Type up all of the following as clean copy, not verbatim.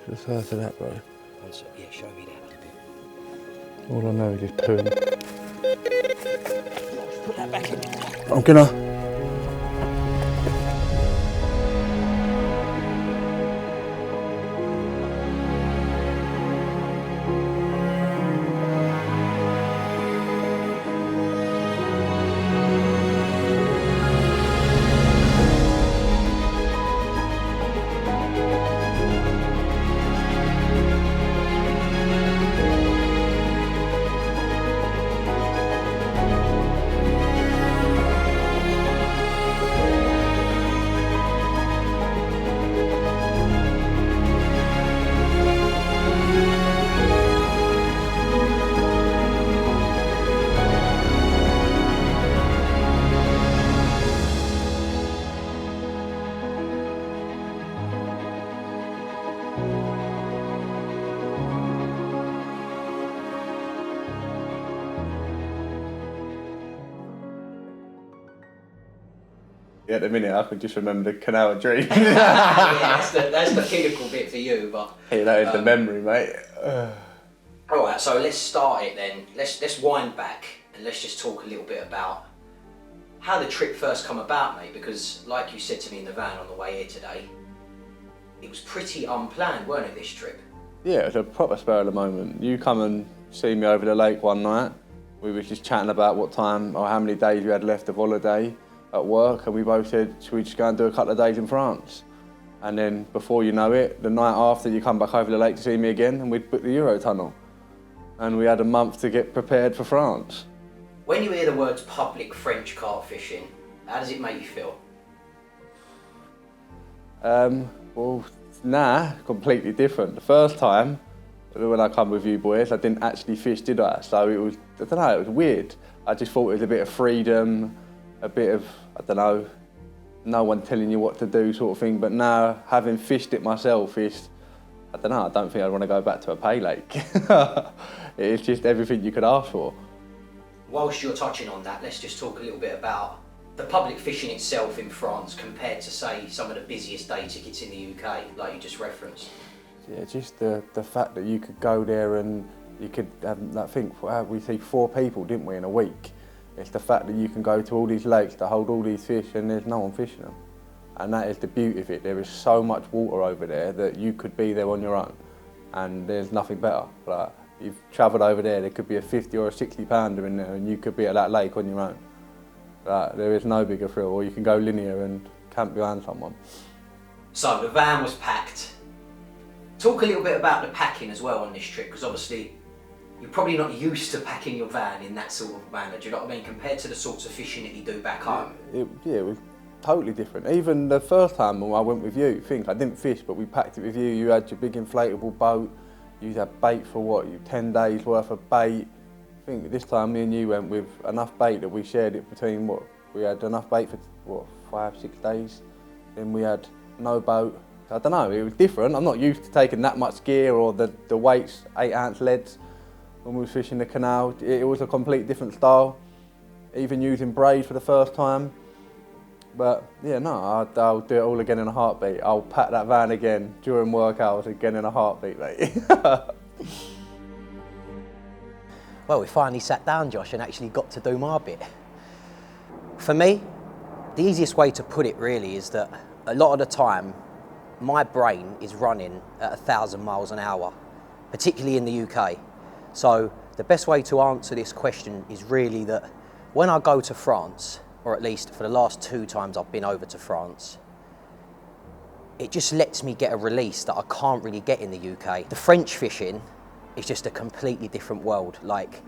Just size of that, bro. Yeah, show me that. All I know is just pooing. Put that back in. I'm gonna. Yeah, at the minute I could just remember the canal dream. Yeah, that's the pinnacle bit for you, but... Hey, that is the memory, mate. Alright, so let's start it then. Let's wind back and let's just talk a little bit about how the trip first come about, mate, because like you said to me in the van on the way here today, it was pretty unplanned, weren't it, this trip? Yeah, it was a proper spur of the moment. You come and see me over the lake one night. We were just chatting about what time or how many days we had left of holiday at work, and we both said, should we just go and do a couple of days in France? And then before you know it, the night after you come back over the lake to see me again, and we'd booked the Eurotunnel. And we had a month to get prepared for France. When you hear the words public French carp fishing, how does it make you feel? Well, completely different. The first time, when I come with you boys, I didn't actually fish, did I? So it was, I don't know, it was weird. I just thought it was a bit of freedom, a bit of, I don't know, no one telling you what to do sort of thing. But now, having fished it myself, is, I don't know, I don't think I'd want to go back to a pay lake. It's just everything you could ask for. Whilst you're touching on that, let's just talk a little bit about the public fishing itself in France compared to, say, some of the busiest day tickets in the UK, like you just referenced. Yeah, just the fact that you could go there and you could have, I think we see 4 people, didn't we, in a week. It's the fact that you can go to all these lakes to hold all these fish and there's no one fishing them. And that is the beauty of it. There is so much water over there that you could be there on your own and there's nothing better. Like, you've travelled over there could be a 50 or a 60 pounder in there and you could be at that lake on your own. Like, there is no bigger thrill, or you can go linear and camp behind someone. So the van was packed. Talk a little bit about the packing as well on this trip, because obviously you're probably not used to packing your van in that sort of manner, do you know what I mean, compared to the sorts of fishing that you do back home. It was totally different. Even the first time when I went with you, I didn't fish, but we packed it with you. You had your big inflatable boat, you had bait for what, 10 days worth of bait. I think this time me and you went with enough bait that we shared it between we had enough bait for 5-6 days. Then we had no boat. I don't know, it was different. I'm not used to taking that much gear or the weights, 8-ounce leads. When we were fishing the canal, it was a complete different style. Even using braid for the first time. But yeah, no, I'll do it all again in a heartbeat. I'll pack that van again during work hours again in a heartbeat, mate. Well, we finally sat down, Josh, and actually got to do my bit. For me, the easiest way to put it really is that a lot of the time, my brain is running at 1,000 miles an hour, particularly in the UK. So the best way to answer this question is really that when I go to France, or at least for the last 2 times I've been over to France, it just lets me get a release that I can't really get in the UK. The French fishing is just a completely different world. Like,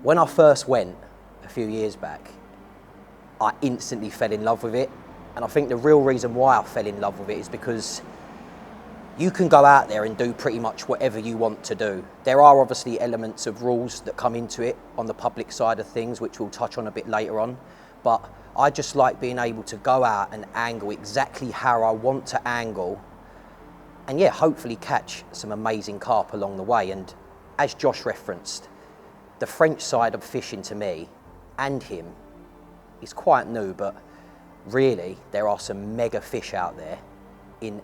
when I first went a few years back, I instantly fell in love with it. And I think the real reason why I fell in love with it is because you can go out there and do pretty much whatever you want to do. There are obviously elements of rules that come into it on the public side of things, which we'll touch on a bit later on. But I just like being able to go out and angle exactly how I want to angle, and yeah, hopefully catch some amazing carp along the way. And as Josh referenced, the French side of fishing to me and him is quite new, but really there are some mega fish out there in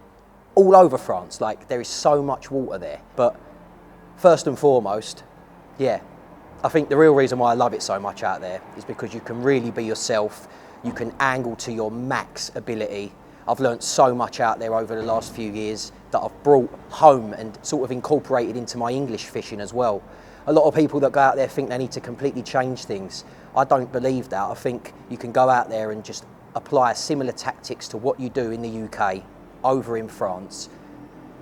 all over France. Like, there is so much water there. But first and foremost, yeah, I think the real reason why I love it so much out there is because you can really be yourself. You can angle to your max ability. I've learnt so much out there over the last few years that I've brought home and sort of incorporated into my English fishing as well. A lot of people that go out there think they need to completely change things. I don't believe that. I think you can go out there and just apply similar tactics to what you do in the UK over in France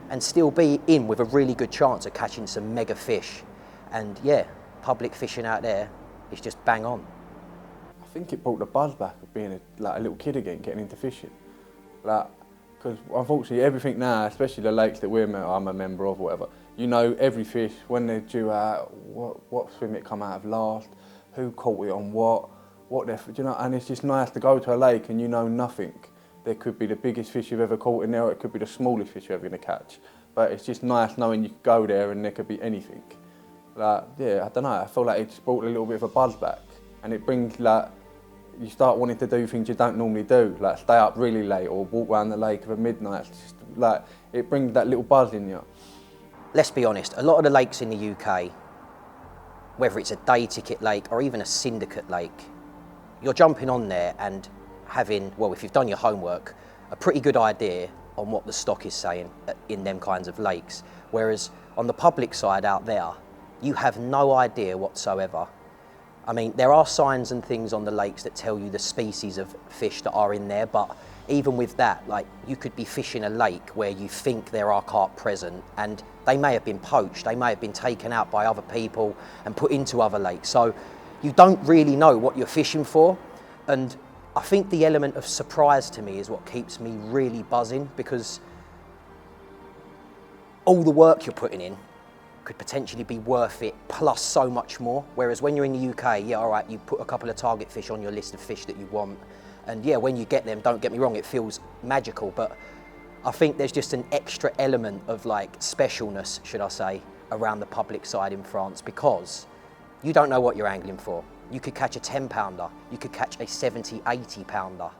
and still be in with a really good chance of catching some mega fish. And yeah, public fishing out there is just bang on. I think it brought the buzz back of being a little kid again, getting into fishing. Because unfortunately everything now, especially the lakes that I'm a member of, whatever, you know every fish, when they're due out, what swim it come out of last, who caught it on what they're, you know, and it's just nice to go to a lake and you know nothing. There could be the biggest fish you've ever caught in there, or it could be the smallest fish you're ever going to catch. But it's just nice knowing you could go there and there could be anything. Yeah, I don't know, I feel like it just brought a little bit of a buzz back. And it brings, you start wanting to do things you don't normally do, like stay up really late or walk around the lake at midnight. It's just, it brings that little buzz in you. Let's be honest, a lot of the lakes in the UK, whether it's a day ticket lake or even a syndicate lake, you're jumping on there and having, well, if you've done your homework, a pretty good idea on what the stock is saying in them kinds of lakes. Whereas on the public side out there, you have no idea whatsoever. I mean, there are signs and things on the lakes that tell you the species of fish that are in there, but even with that, like, you could be fishing a lake where you think there are carp present and they may have been poached, they may have been taken out by other people and put into other lakes. So you don't really know what you're fishing for. And I think the element of surprise to me is what keeps me really buzzing, because all the work you're putting in could potentially be worth it plus so much more. Whereas when you're in the UK, yeah, all right, you put a couple of target fish on your list of fish that you want. And yeah, when you get them, don't get me wrong, it feels magical, but I think there's just an extra element of like specialness, should I say, around the public side in France, because you don't know what you're angling for. You could catch a 10 pounder, you could catch a 70, 80 pounder.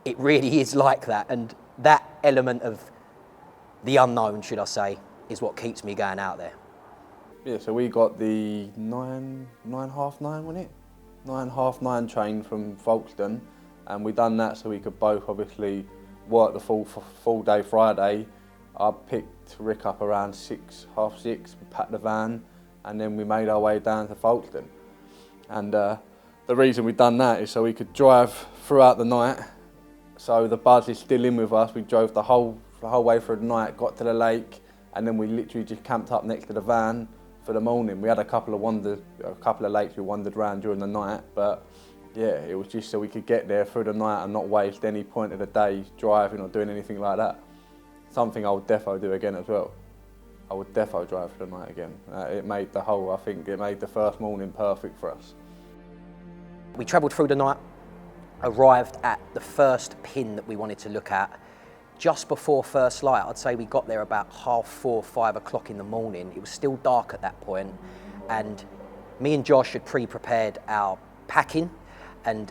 It really is like that. And that element of the unknown, should I say, is what keeps me going out there. Yeah, so we got the 9.5, 9, wasn't it? 9.5, 9 train from Folkestone, and we done that so we could both obviously work the full day Friday. I picked Rick up around 6, half 6, we packed the van, and then we made our way down to Folkestone. And the reason we done that is so we could drive throughout the night, so the buzz is still in with us. We drove the whole way through the night, got to the lake, and then we literally just camped up next to the van for the morning. We had a couple of lakes we wandered around during the night, but yeah, it was just so we could get there through the night and not waste any point of the day driving or doing anything like that. Something I would defo do again as well. I would defo drive for the night again. It made the first morning perfect for us. We travelled through the night, arrived at the first pin that we wanted to look at just before first light. I'd say we got there about 4:30, 5 o'clock in the morning. It was still dark at that point, and me and Josh had pre-prepared our packing and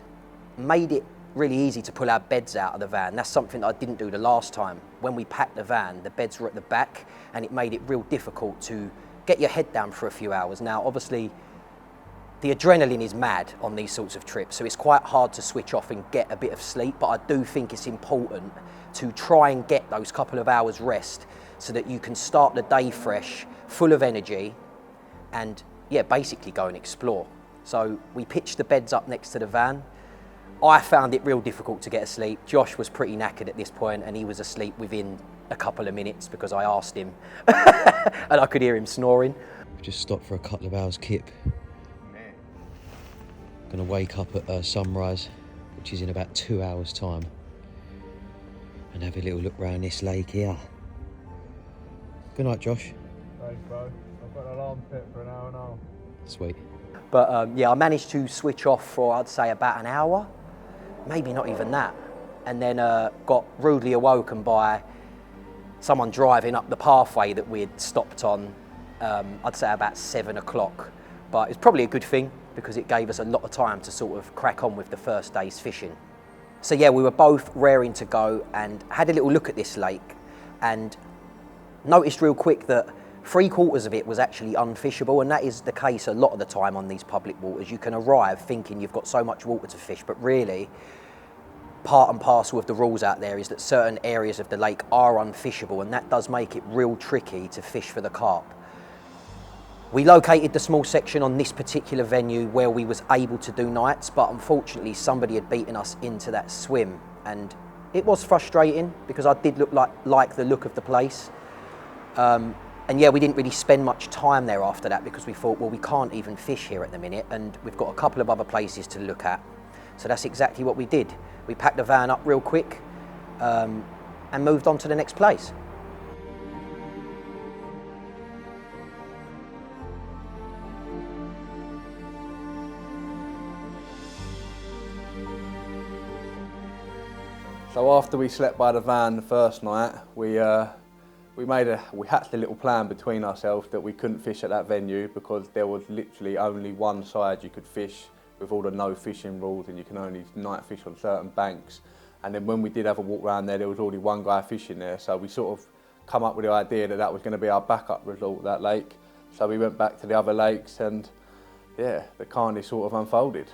made it really easy to pull our beds out of the van. That's something that I didn't do the last time. When we packed the van, the beds were at the back, and it made it real difficult to get your head down for a few hours. Now, obviously, the adrenaline is mad on these sorts of trips, so it's quite hard to switch off and get a bit of sleep, but I do think it's important to try and get those couple of hours rest so that you can start the day fresh, full of energy, and yeah, basically go and explore. So we pitched the beds up next to the van. I found it real difficult to get asleep. Josh was pretty knackered at this point, and he was asleep within a couple of minutes because I asked him and I could hear him snoring. We just stopped for a couple of hours kip. Gonna wake up at sunrise, which is in about 2 hours time, and have a little look around this lake here. Good night, Josh. Thanks, bro. I've got an alarm set for an hour and a half. Sweet. But yeah, I managed to switch off for, I'd say, about an hour, maybe not even that, and then got rudely awoken by someone driving up the pathway that we'd stopped on, I'd say about 7 o'clock. But it's probably a good thing because it gave us a lot of time to sort of crack on with the first day's fishing. So yeah, we were both raring to go and had a little look at this lake, and noticed real quick that 3/4 of it was actually unfishable, and that is the case a lot of the time on these public waters. You can arrive thinking you've got so much water to fish, but really, part and parcel of the rules out there is that certain areas of the lake are unfishable, and that does make it real tricky to fish for the carp. We located the small section on this particular venue where we was able to do nights, but unfortunately somebody had beaten us into that swim, and it was frustrating because I did like the look of the place. And yeah, we didn't really spend much time there after that because we thought, well, we can't even fish here at the minute, and we've got a couple of other places to look at. So that's exactly what we did. We packed the van up real quick and moved on to the next place. So after we slept by the van the first night, we hatched a little plan between ourselves that we couldn't fish at that venue because there was literally only one side you could fish with all the no fishing rules, and you can only night fish on certain banks. And then when we did have a walk around there was already one guy fishing there, so we sort of come up with the idea that that was going to be our backup resort, that lake. So we went back to the other lakes, and yeah, the Carnage sort of unfolded.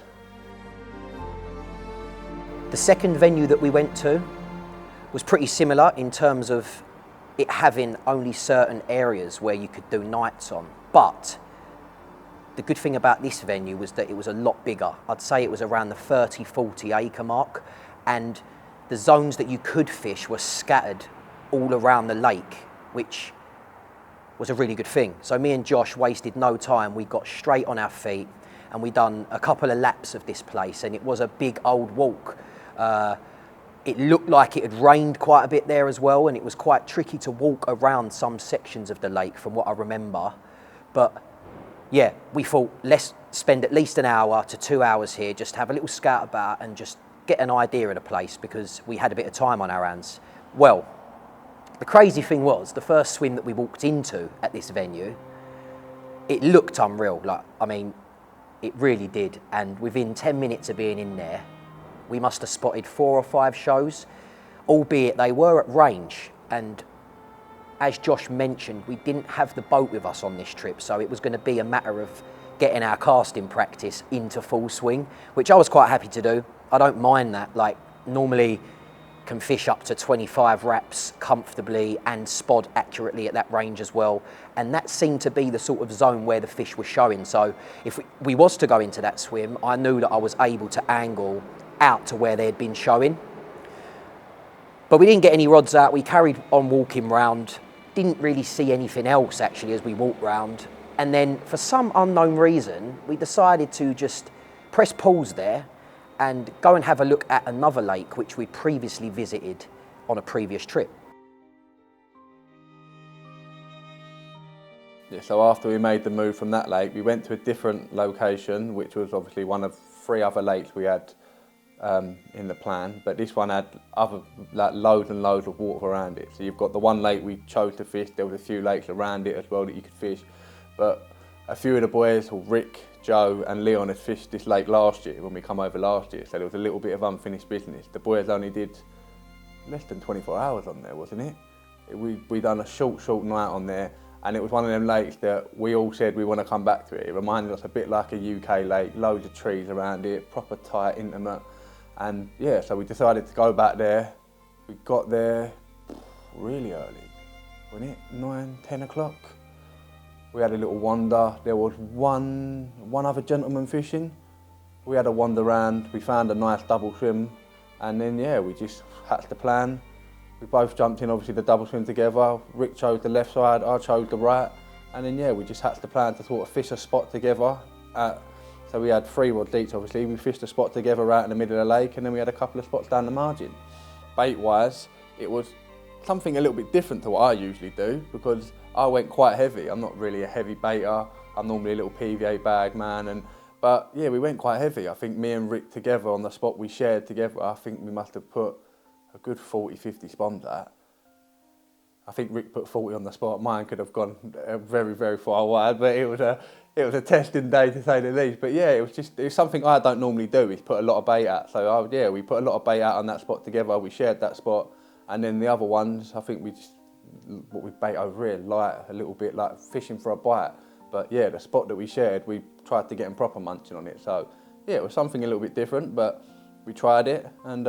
The second venue that we went to was pretty similar in terms of it having only certain areas where you could do nights on. But the good thing about this venue was that it was a lot bigger. I'd say it was around the 30, 40 acre mark, and the zones that you could fish were scattered all around the lake, which was a really good thing. So me and Josh wasted no time. We got straight on our feet and we done a couple of laps of this place, and it was a big old walk. It looked like it had rained quite a bit there as well, and it was quite tricky to walk around some sections of the lake from what I remember. But yeah, we thought let's spend at least an hour to 2 hours here, just have a little scout about and just get an idea of the place because we had a bit of time on our hands. Well, the crazy thing was the first swim that we walked into at this venue, it looked unreal. I mean, it really did. And within 10 minutes of being in there, we must have spotted 4 or 5 shows, albeit they were at range. And as Josh mentioned, we didn't have the boat with us on this trip, so it was going to be a matter of getting our casting practice into full swing, which I was quite happy to do. I don't mind that. Like, normally can fish up to 25 wraps comfortably and spot accurately at that range as well. And that seemed to be the sort of zone where the fish were showing. So if we was to go into that swim, I knew that I was able to angle out to where they had been showing. But we didn't get any rods out. We carried on walking round, didn't really see anything else actually as we walked round. And then for some unknown reason, we decided to just press pause there and go and have a look at another lake which we previously visited on a previous trip. Yeah, so after we made the move from that lake, we went to a different location, which was obviously one of 3 other lakes we had in the plan, but this one had loads and loads of water around it. So you've got the one lake we chose to fish, there was a few lakes around it as well that you could fish, but a few of the boys, Rick, Joe and Leon, had fished this lake last year when we come over last year, so there was a little bit of unfinished business. The boys only did less than 24 hours on there, wasn't it? We done a short night on there, and it was one of them lakes that we all said we want to come back to it. It reminded us a bit like a UK lake, loads of trees around it, proper tight, intimate. And yeah, so we decided to go back there. We got there really early, wasn't it? 9, 10 o'clock. We had a little wander. There was one other gentleman fishing. We had a wander around. We found a nice double swim. And then yeah, we just hatched the plan. We both jumped in, obviously, the double swim together. Rick chose the left side, I chose the right. And then yeah, we just hatched the plan to sort of fish a spot together. So we had 3 rods each, obviously. We fished a spot together right in the middle of the lake, and then we had a couple of spots down the margin. Bait-wise, it was something a little bit different to what I usually do, because I went quite heavy. I'm not really a heavy baiter. I'm normally a little PVA bag man, but yeah, we went quite heavy. I think me and Rick together on the spot we shared together, I think we must have put a good 40, 50 spons at. I think Rick put 40 on the spot. Mine could have gone very, very far wide, but it was a testing day to say the least. But yeah, it was something I don't normally do, is put a lot of bait out. So yeah, we put a lot of bait out on that spot together. We shared that spot, and then the other ones, I think we what we bait over here, light, a little bit like fishing for a bite. But yeah, the spot that we shared, we tried to get them proper munching on it. So yeah, it was something a little bit different, but we tried it, and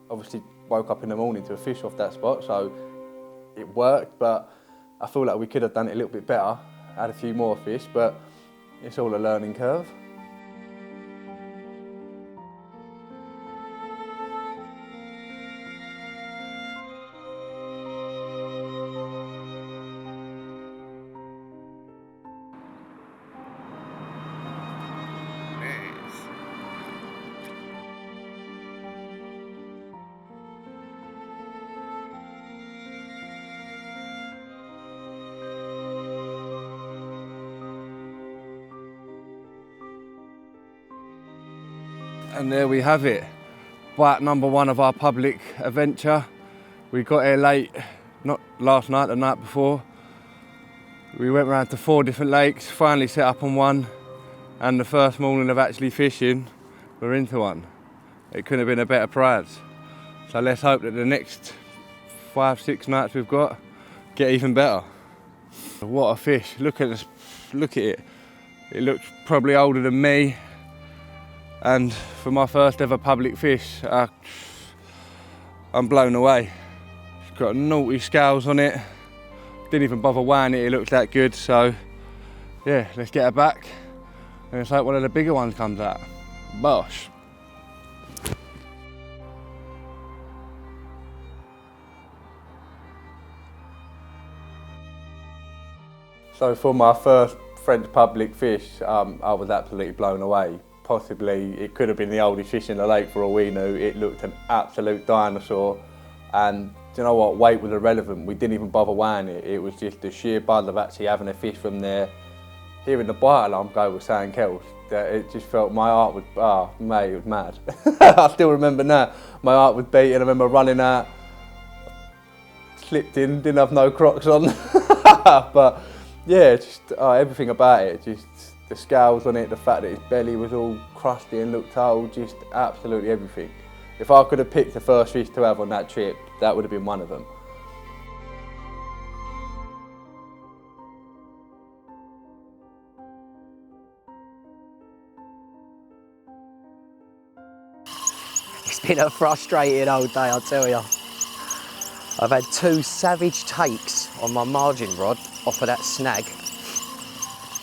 obviously woke up in the morning to a fish off that spot, so it worked. But I feel like we could have done it a little bit better, had a few more fish, but it's all a learning curve. And there we have it, bite number 1 of our public adventure. We got here late, not last night, the night before. We went round to 4 different lakes, finally set up on one, and the first morning of actually fishing, we're into one. It couldn't have been a better prize. So let's hope that the next 5-6 nights we've got get even better. What a fish, look at this, look at it. It looks probably older than me. And for my first ever public fish, I'm blown away. It's got naughty scales on it. Didn't even bother weighing it, it looks that good. So yeah, let's get her back. And it's like one of the bigger ones comes out. Bosh. So for my first French public fish, I was absolutely blown away. Possibly it could have been the oldest fish in the lake for all we knew. It looked an absolute dinosaur, and do you know what, weight was irrelevant. We didn't even bother weighing it. It was just the sheer buzz of actually having a fish from there. Hearing the bite alarm go was something else. It just felt, my heart was, mate, it was mad. I still remember now, my heart was beating. I remember running out, slipped in, didn't have no Crocs on. But yeah, just everything about it, just the scales on it, the fact that its belly was all crusty and looked old, just absolutely everything. If I could have picked the first fish to have on that trip, that would have been one of them. It's been a frustrating old day, I'll tell you. I've had 2 savage takes on my margin rod off of that snag.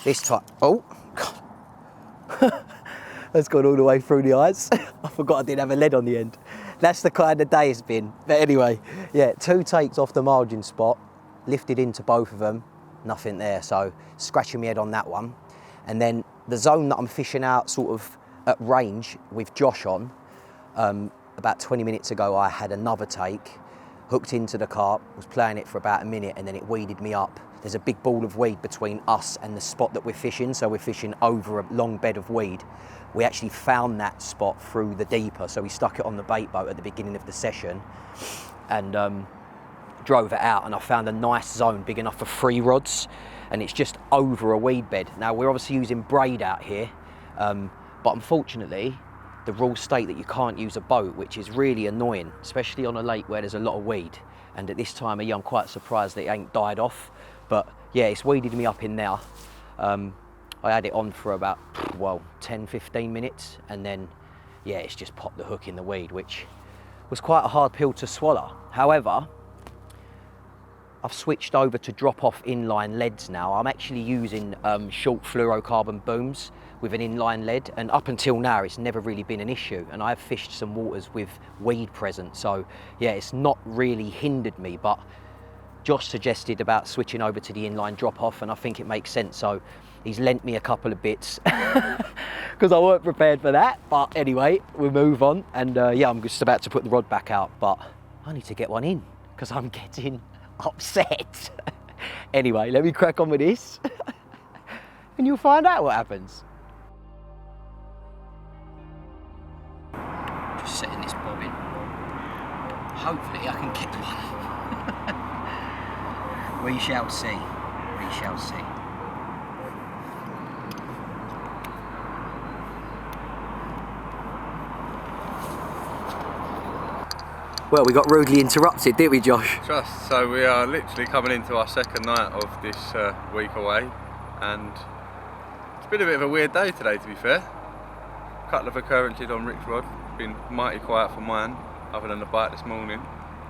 This time, oh, God. That's gone all the way through the eyes. I forgot I didn't have a lead on the end. That's the kind of day it's been. But anyway, yeah, 2 takes off the margin spot, lifted into both of them, nothing there, so scratching my head on that one. And then the zone that I'm fishing out sort of at range with Josh on, about 20 minutes ago I had another take, hooked into the carp, was playing it for about a minute, and then it weeded me up. There's a big ball of weed between us and the spot that we're fishing, so we're fishing over a long bed of weed. We actually found that spot through the deeper, so we stuck it on the bait boat at the beginning of the session and drove it out, and I found a nice zone big enough for 3 rods, and it's just over a weed bed. Now we're obviously using braid out here, but unfortunately the rules state that you can't use a boat, which is really annoying, especially on a lake where there's a lot of weed. And at this time of year I'm quite surprised that it ain't died off. But yeah, it's weeded me up in there. I had it on for about, well, 10-15 minutes, and then yeah, it's just popped the hook in the weed, which was quite a hard pill to swallow. However, I've switched over to drop off inline leads now. I'm actually using short fluorocarbon booms with an inline lead, and up until now it's never really been an issue, and I've fished some waters with weed present, so yeah, it's not really hindered me. But Josh suggested about switching over to the inline drop off, and I think it makes sense, so he's lent me a couple of bits because I weren't prepared for that. But anyway, we'll move on, and yeah, I'm just about to put the rod back out, but I need to get one in because I'm getting upset. Anyway, let me crack on with this and you'll find out what happens. Just setting this bob in. Hopefully I can get one. We shall see. We shall see. Well, we got rudely interrupted, didn't we, Josh? Just so we are literally coming into our second night of this week away, and it's been a bit of a weird day today, to be fair. A couple of occurrences on Rick's rod, been mighty quiet for mine, other than the bite this morning.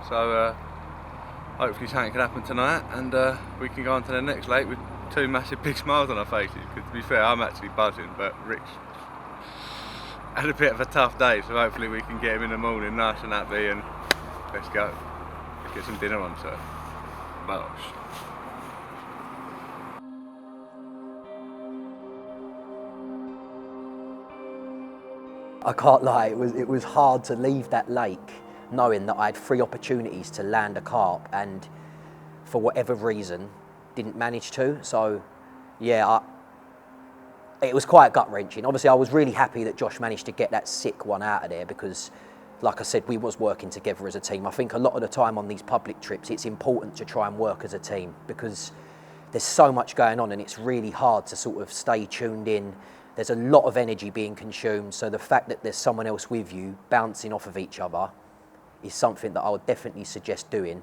So hopefully something can happen tonight, and we can go on to the next lake with two massive big smiles on our faces. Because to be fair, I'm actually buzzing, but Rick's had a bit of a tough day, so hopefully we can get him in the morning nice and happy, and let's go. Let's get some dinner on, sir. Bosh. I can't lie, it was hard to leave that lake knowing that I had 3 opportunities to land a carp, and for whatever reason didn't manage to. So yeah, it was quite gut-wrenching. Obviously I was really happy that Josh managed to get that sick one out of there, because like I said, we was working together as a team. I think a lot of the time on these public trips it's important to try and work as a team, because there's so much going on and it's really hard to sort of stay tuned in. There's a lot of energy being consumed, so the fact that there's someone else with you bouncing off of each other is something that I would definitely suggest doing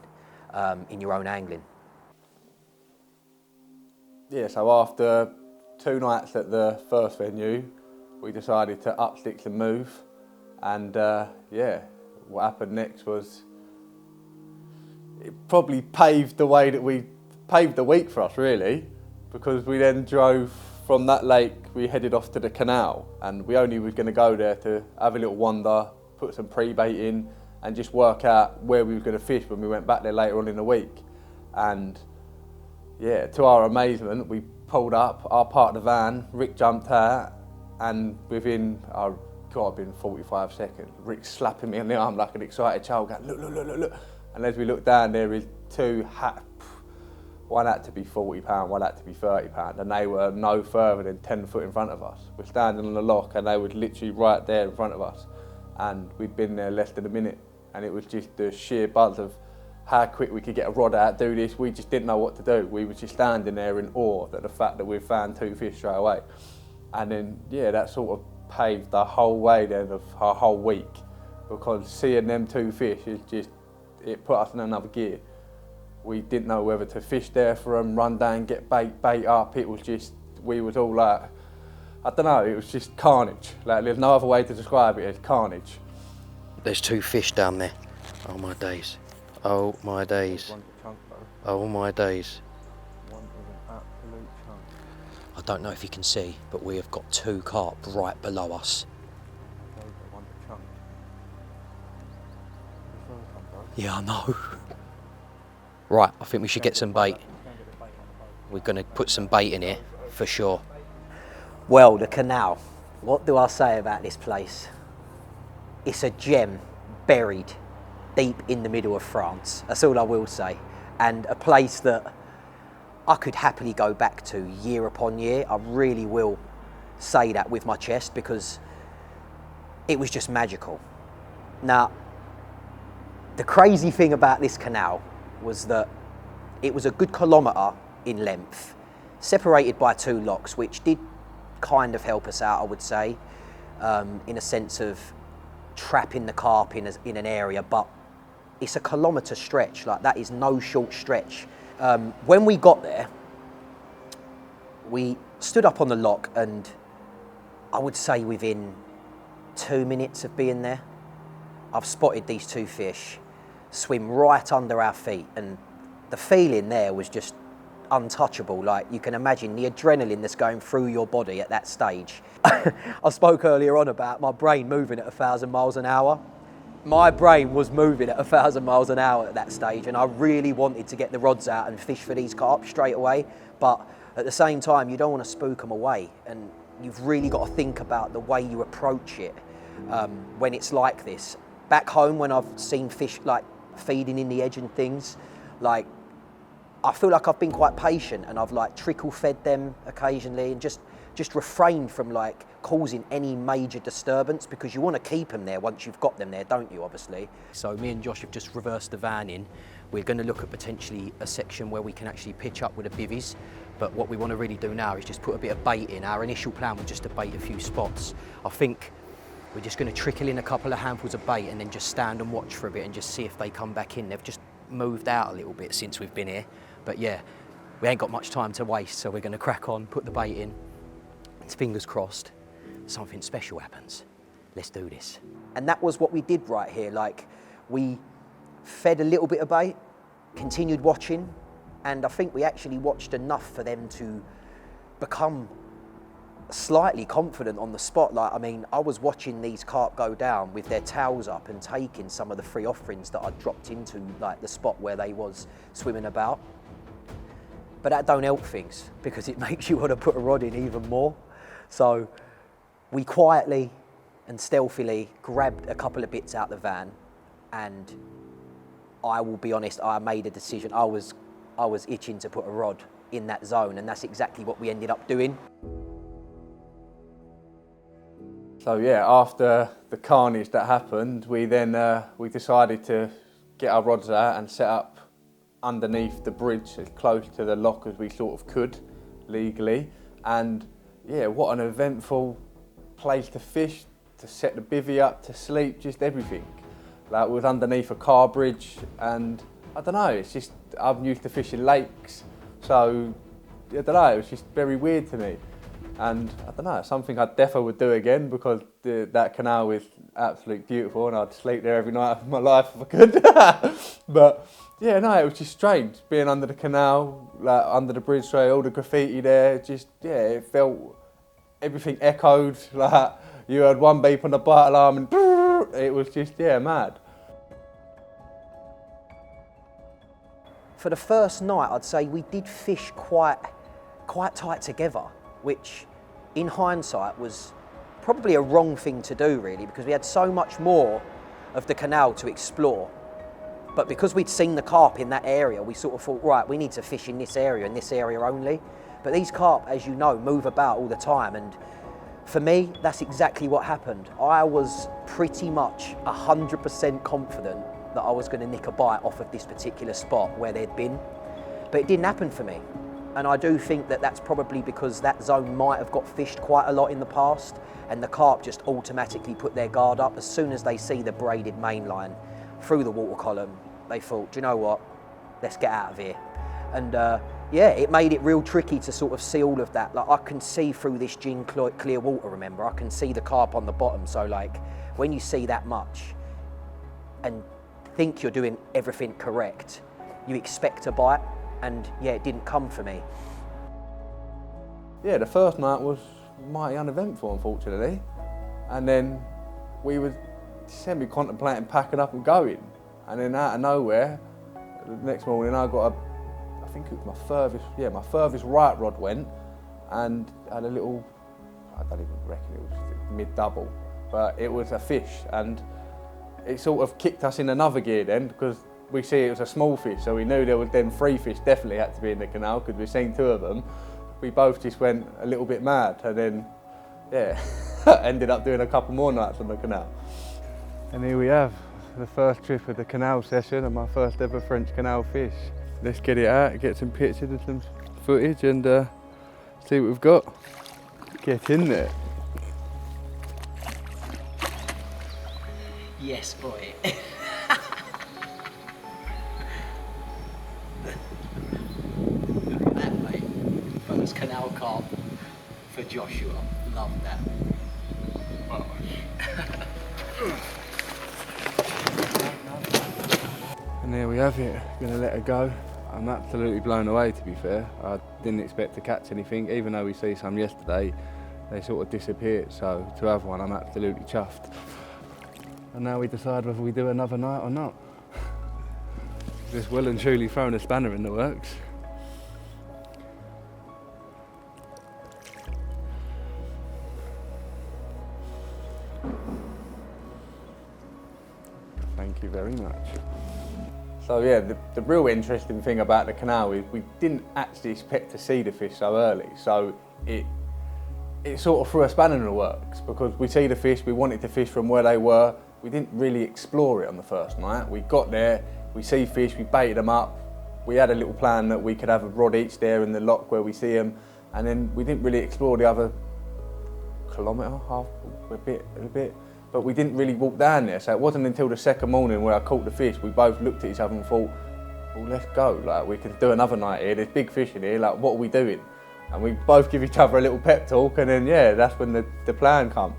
in your own angling. Yeah, so after 2 nights at the first venue, we decided to up sticks and move. And yeah, what happened next was, it probably paved the week for us, really, because we then drove from that lake, we headed off to the canal, and we only was going to go there to have a little wander, put some pre-bait in, and just work out where we were going to fish when we went back there later on in the week. And yeah, to our amazement, we pulled up, I parked the van, Rick jumped out, and within, God, been 45 seconds, Rick slapping me on the arm like an excited child, going, look, look, look, look, look. And as we looked down, there is 2 one had to be £40, one had to be £30, and they were no further than 10 foot in front of us. We're standing on the lock and they were literally right there in front of us, and we'd been there less than a minute, and it was just the sheer buzz of how quick we could get a rod out, do this. We just didn't know what to do. We were just standing there in awe at the fact that we'd found 2 fish straight away. And then, yeah, that sort of paved the whole way then of our whole week, because seeing them 2 fish is just, it put us in another gear. We didn't know whether to fish there for them, run down, get bait up. It was just, we was all like, I don't know, it was just carnage. Like, there's no other way to describe it, it's carnage. There's 2 fish down there. Oh my days. Oh my days. Oh my days. One is an absolute chunk. I don't know if you can see, but we have got 2 carp right below us. Yeah, I know. Right, I think we should get some bait. We're going to put some bait in here, for sure. Well, the canal. What do I say about this place? It's a gem buried deep in the middle of France. That's all I will say. And a place that I could happily go back to year upon year. I really will say that with my chest, because it was just magical. Now, the crazy thing about this canal was that it was a good kilometre in length, separated by 2 locks, which did kind of help us out, I would say, in a sense of trapping the carp in an area, but it's a kilometre stretch. Like, that is no short stretch. When we got there, we stood up on the lock, and I would say within 2 minutes of being there, I've spotted these 2 fish swim right under our feet, and the feeling there was just untouchable. Like, you can imagine the adrenaline that's going through your body at that stage. I spoke earlier on about my brain moving at 1,000 miles an hour. My brain was moving at 1,000 miles an hour at that stage, and I really wanted to get the rods out and fish for these carp straight away, but at the same time you don't want to spook them away, and you've really got to think about the way you approach it when it's like this. Back home, when I've seen fish like feeding in the edge and things, like, I feel like I've been quite patient, and I've like trickle fed them occasionally, and just refrained from like causing any major disturbance, because you want to keep them there once you've got them there, don't you, obviously? So me and Josh have just reversed the van in. We're going to look at potentially a section where we can actually pitch up with the bivvies, but what we want to really do now is just put a bit of bait in. Our initial plan was just to bait a few spots. I think We're just going to trickle in a couple of handfuls of bait and then just stand and watch for a bit and just see if they come back in. They've just moved out a little bit since we've been here. But yeah, we ain't got much time to waste, so we're going to crack on, put the bait in. It's fingers crossed, something special happens. Let's do this. And that was what we did right here. Like, we fed a little bit of bait, continued watching, and I think we actually watched enough for them to become slightly confident on the spot. Like, I mean, I was watching these carp go down with their tails up and taking some of the free offerings that I'd dropped into like the spot where they was swimming about. But that don't help things because it makes you want to put a rod in even more. So we quietly and stealthily grabbed a couple of bits out the van, and I will be honest, I made a decision. I was itching to put a rod in that zone, and that's exactly what we ended up doing. So yeah, after the carnage that happened, we then we decided to get our rods out and set up underneath the bridge as close to the lock as we sort of could legally. And yeah, what an eventful place to fish, to set the bivvy up, to sleep, just everything. Like, it was underneath a car bridge, and I don't know, it's just, I'm used to fishing lakes, so I don't know, it was just very weird to me. And I don't know, something I definitely would do again, because that canal is absolutely beautiful and I'd sleep there every night of my life if I could. But yeah, no, it was just strange being under the canal, like under the bridge tray, all the graffiti there. Just, yeah, it felt, everything echoed. Like, you heard one beep on the bite alarm and it was just, yeah, mad. For the first night, I'd say we did fish quite tight together, which in hindsight was probably a wrong thing to do, really, because we had so much more of the canal to explore. But because we'd seen the carp in that area, we sort of thought, right, we need to fish in this area and this area only. But these carp, as you know, move about all the time. And for me, that's exactly what happened. I was pretty much 100% confident that I was going to nick a bite off of this particular spot where they'd been. But it didn't happen for me. And I do think that that's probably because that zone might have got fished quite a lot in the past, and the carp just automatically put their guard up. As soon as they see the braided main line through the water column, they thought, do you know what, let's get out of here. And yeah, it made it real tricky to sort of see all of that. Like, I can see through this gin clear water, remember? I can see the carp on the bottom. So like, when you see that much and think you're doing everything correct, you expect a bite. And yeah, it didn't come for me. Yeah, the first night was mighty uneventful, unfortunately. And then we were semi-contemplating packing up and going. And then out of nowhere, the next morning I got I think it was my furthest right rod went, and had a little, I don't even reckon it was mid-double, but it was a fish, and it sort of kicked us in another gear then, because we see it was a small fish, so we knew there was then 3 fish definitely had to be in the canal, because we've seen 2 of them. We both just went a little bit mad, and then, yeah, ended up doing a couple more nights on the canal. And here we have the first trip of the canal session and my first ever French canal fish. Let's get it out, get some pictures and some footage, and see what we've got. Get in there. Yes, boy. That, mate. First canal carp for Joshua. Love that. And there we have it. Gonna let her go. I'm absolutely blown away, to be fair. I didn't expect to catch anything, even though we see some yesterday. They sort of disappeared, so to have one, I'm absolutely chuffed. And now we decide whether we do another night or not. Just well and truly thrown a spanner in the works. Thank you very much. So yeah, the real interesting thing about the canal is we didn't actually expect to see the fish so early. So it sort of threw a spanner in the works, because we see the fish, we wanted to fish from where they were. We didn't really explore it on the first night. We got there, we see fish, we baited them up. We had a little plan that we could have a rod each there in the lock where we see them, and then we didn't really explore the other kilometre, half, a bit. but we didn't really walk down there. So it wasn't until the second morning where I caught the fish, we both looked at each other and thought, well, let's go. Like, we can do another night here. There's big fish in here. Like, what are we doing? And we both give each other a little pep talk, and then, yeah, that's when the plan come.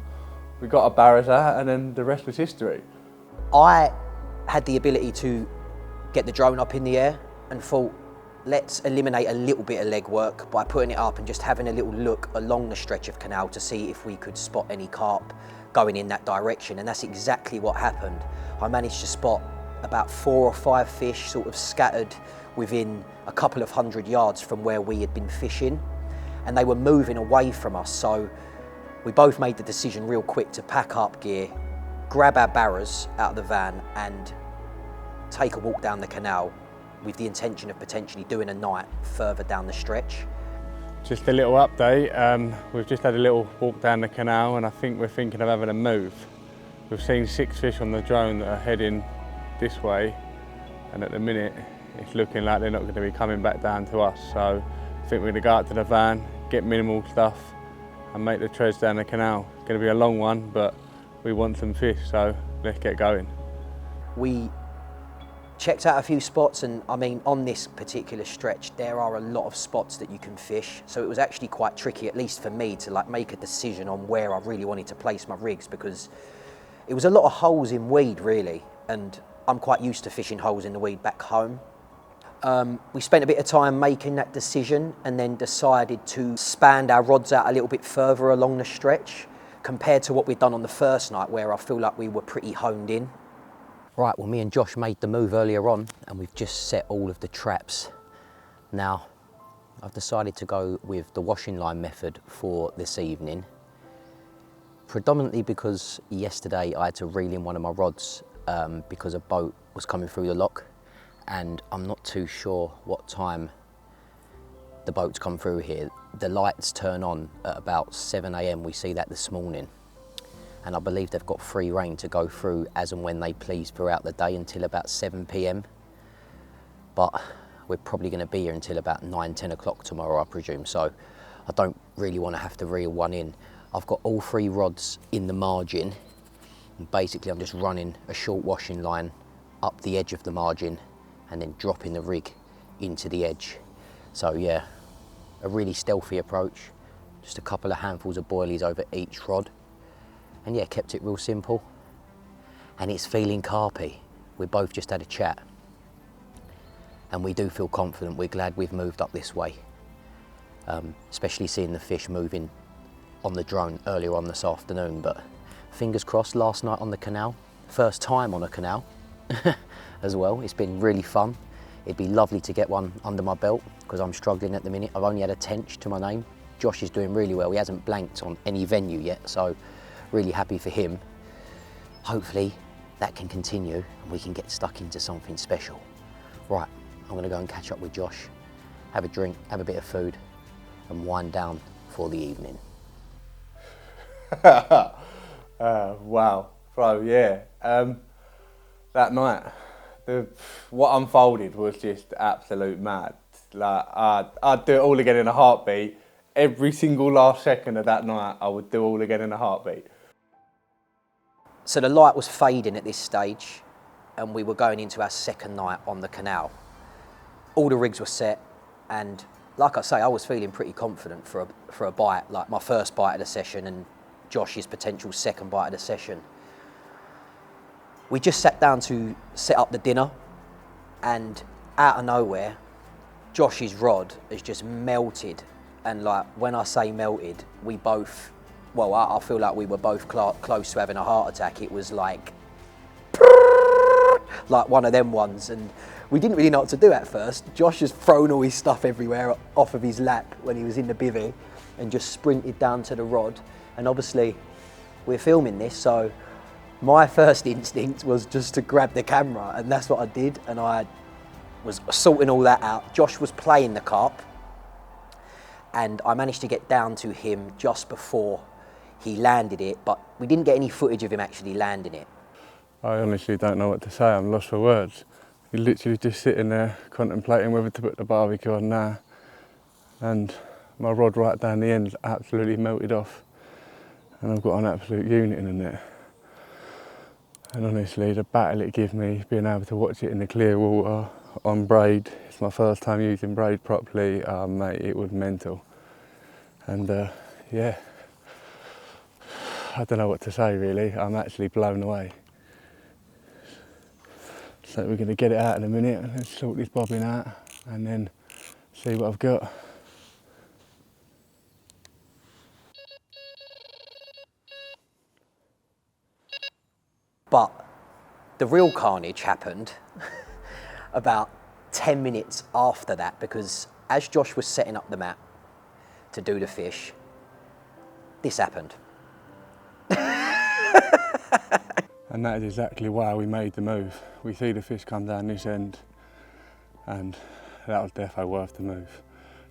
We got our barrows out, and then the rest was history. I had the ability to get the drone up in the air and thought, let's eliminate a little bit of legwork by putting it up and just having a little look along the stretch of canal to see if we could spot any carp going in that direction. And that's exactly what happened. I managed to spot about 4 or 5 fish sort of scattered within a couple of 100 yards from where we had been fishing, and they were moving away from us. So we both made the decision real quick to pack up gear, grab our barrows out of the van and take a walk down the canal with the intention of potentially doing a night further down the stretch. Just a little update. We've just had a little walk down the canal, and I think we're thinking of having a move. We've seen 6 fish on the drone that are heading this way, and at the minute it's looking like they're not going to be coming back down to us. So I think we're going to go out to the van, get minimal stuff and make the trudge down the canal. It's going to be a long one, but we want some fish, so let's get going. We checked out a few spots, and I mean, on this particular stretch there are a lot of spots that you can fish, so it was actually quite tricky, at least for me, to like make a decision on where I really wanted to place my rigs, because it was a lot of holes in weed really, and I'm quite used to fishing holes in the weed back home. We spent a bit of time making that decision and then decided to span our rods out a little bit further along the stretch compared to what we'd done on the first night, where I feel like we were pretty honed in. Right, well, me and Josh made the move earlier on and we've just set all of the traps. Now, I've decided to go with the washing line method for this evening, predominantly because yesterday I had to reel in one of my rods because a boat was coming through the lock, and I'm not too sure what time the boats come through here. The lights turn on at about 7 AM, we see that this morning. And I believe they've got free rein to go through as and when they please throughout the day until about 7 PM. But we're probably gonna be here until about 9, 10 o'clock tomorrow, I presume. So I don't really wanna have to reel one in. I've got all 3 rods in the margin. And basically I'm just running a short washing line up the edge of the margin and then dropping the rig into the edge. So yeah, a really stealthy approach. Just a couple of handfuls of boilies over each rod. And yeah, kept it real simple. And it's feeling carpy. We both just had a chat. And we do feel confident. We're glad we've moved up this way. Especially seeing the fish moving on the drone earlier on this afternoon. But fingers crossed, last night on the canal. First time on a canal as well. It's been really fun. It'd be lovely to get one under my belt because I'm struggling at the minute. I've only had a tench to my name. Josh is doing really well. He hasn't blanked on any venue yet, so really happy for him. Hopefully that can continue and we can get stuck into something special. Right, I'm gonna go and catch up with Josh, have a drink, have a bit of food and wind down for the evening. Wow, bro, yeah. That night, what unfolded was just absolute mad. Like, I'd do it all again in a heartbeat. Every single last second of that night, I would do all again in a heartbeat. So the light was fading at this stage and we were going into our second night on the canal. All the rigs were set, and like I say, I was feeling pretty confident for a bite, like my first bite of the session and Josh's potential second bite of the session. We just sat down to set up the dinner, and out of nowhere, Josh's rod has just melted. And like, when I say melted, we both, well, I feel like we were both close to having a heart attack. It was like one of them ones, and we didn't really know what to do at first. Josh has thrown all his stuff everywhere off of his lap when he was in the bivvy and just sprinted down to the rod. And obviously we're filming this, so my first instinct was just to grab the camera, and that's what I did, and I was sorting all that out. Josh was playing the carp, and I managed to get down to him just before he landed it, but we didn't get any footage of him actually landing it. I honestly don't know what to say, I'm lost for words. You're literally just sitting there contemplating whether to put the barbecue on now, and my rod right down the end absolutely melted off, and I've got an absolute unit in it. And honestly, the battle it gave me, being able to watch it in the clear water on braid, it's my first time using braid properly, mate, it was mental. And yeah, I don't know what to say really, I'm actually blown away. So we're going to get it out in a minute, let's sort this bobbin out and then see what I've got. But the real carnage happened about 10 minutes after that, because as Josh was setting up the mat to do the fish, this happened. And that is exactly why we made the move. We see the fish come down this end and that was definitely worth the move.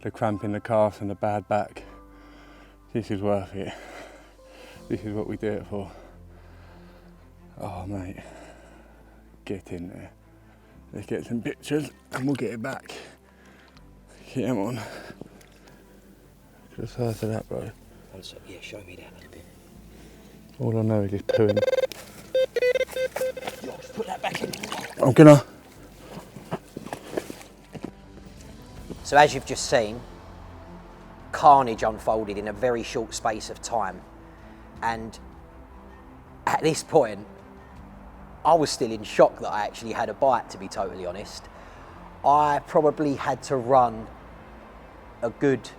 The cramp in the calves and the bad back, this is worth it. This is what we do it for. Oh mate, get in there. Let's get some pictures and we'll get it back. Come on. Just after that, bro. Yeah, show me that a little bit. All I know is just pooing. Just put that back in. I'm gonna. So as you've just seen, carnage unfolded in a very short space of time. And at this point, I was still in shock that I actually had a bite, to be totally honest. I probably had to run a good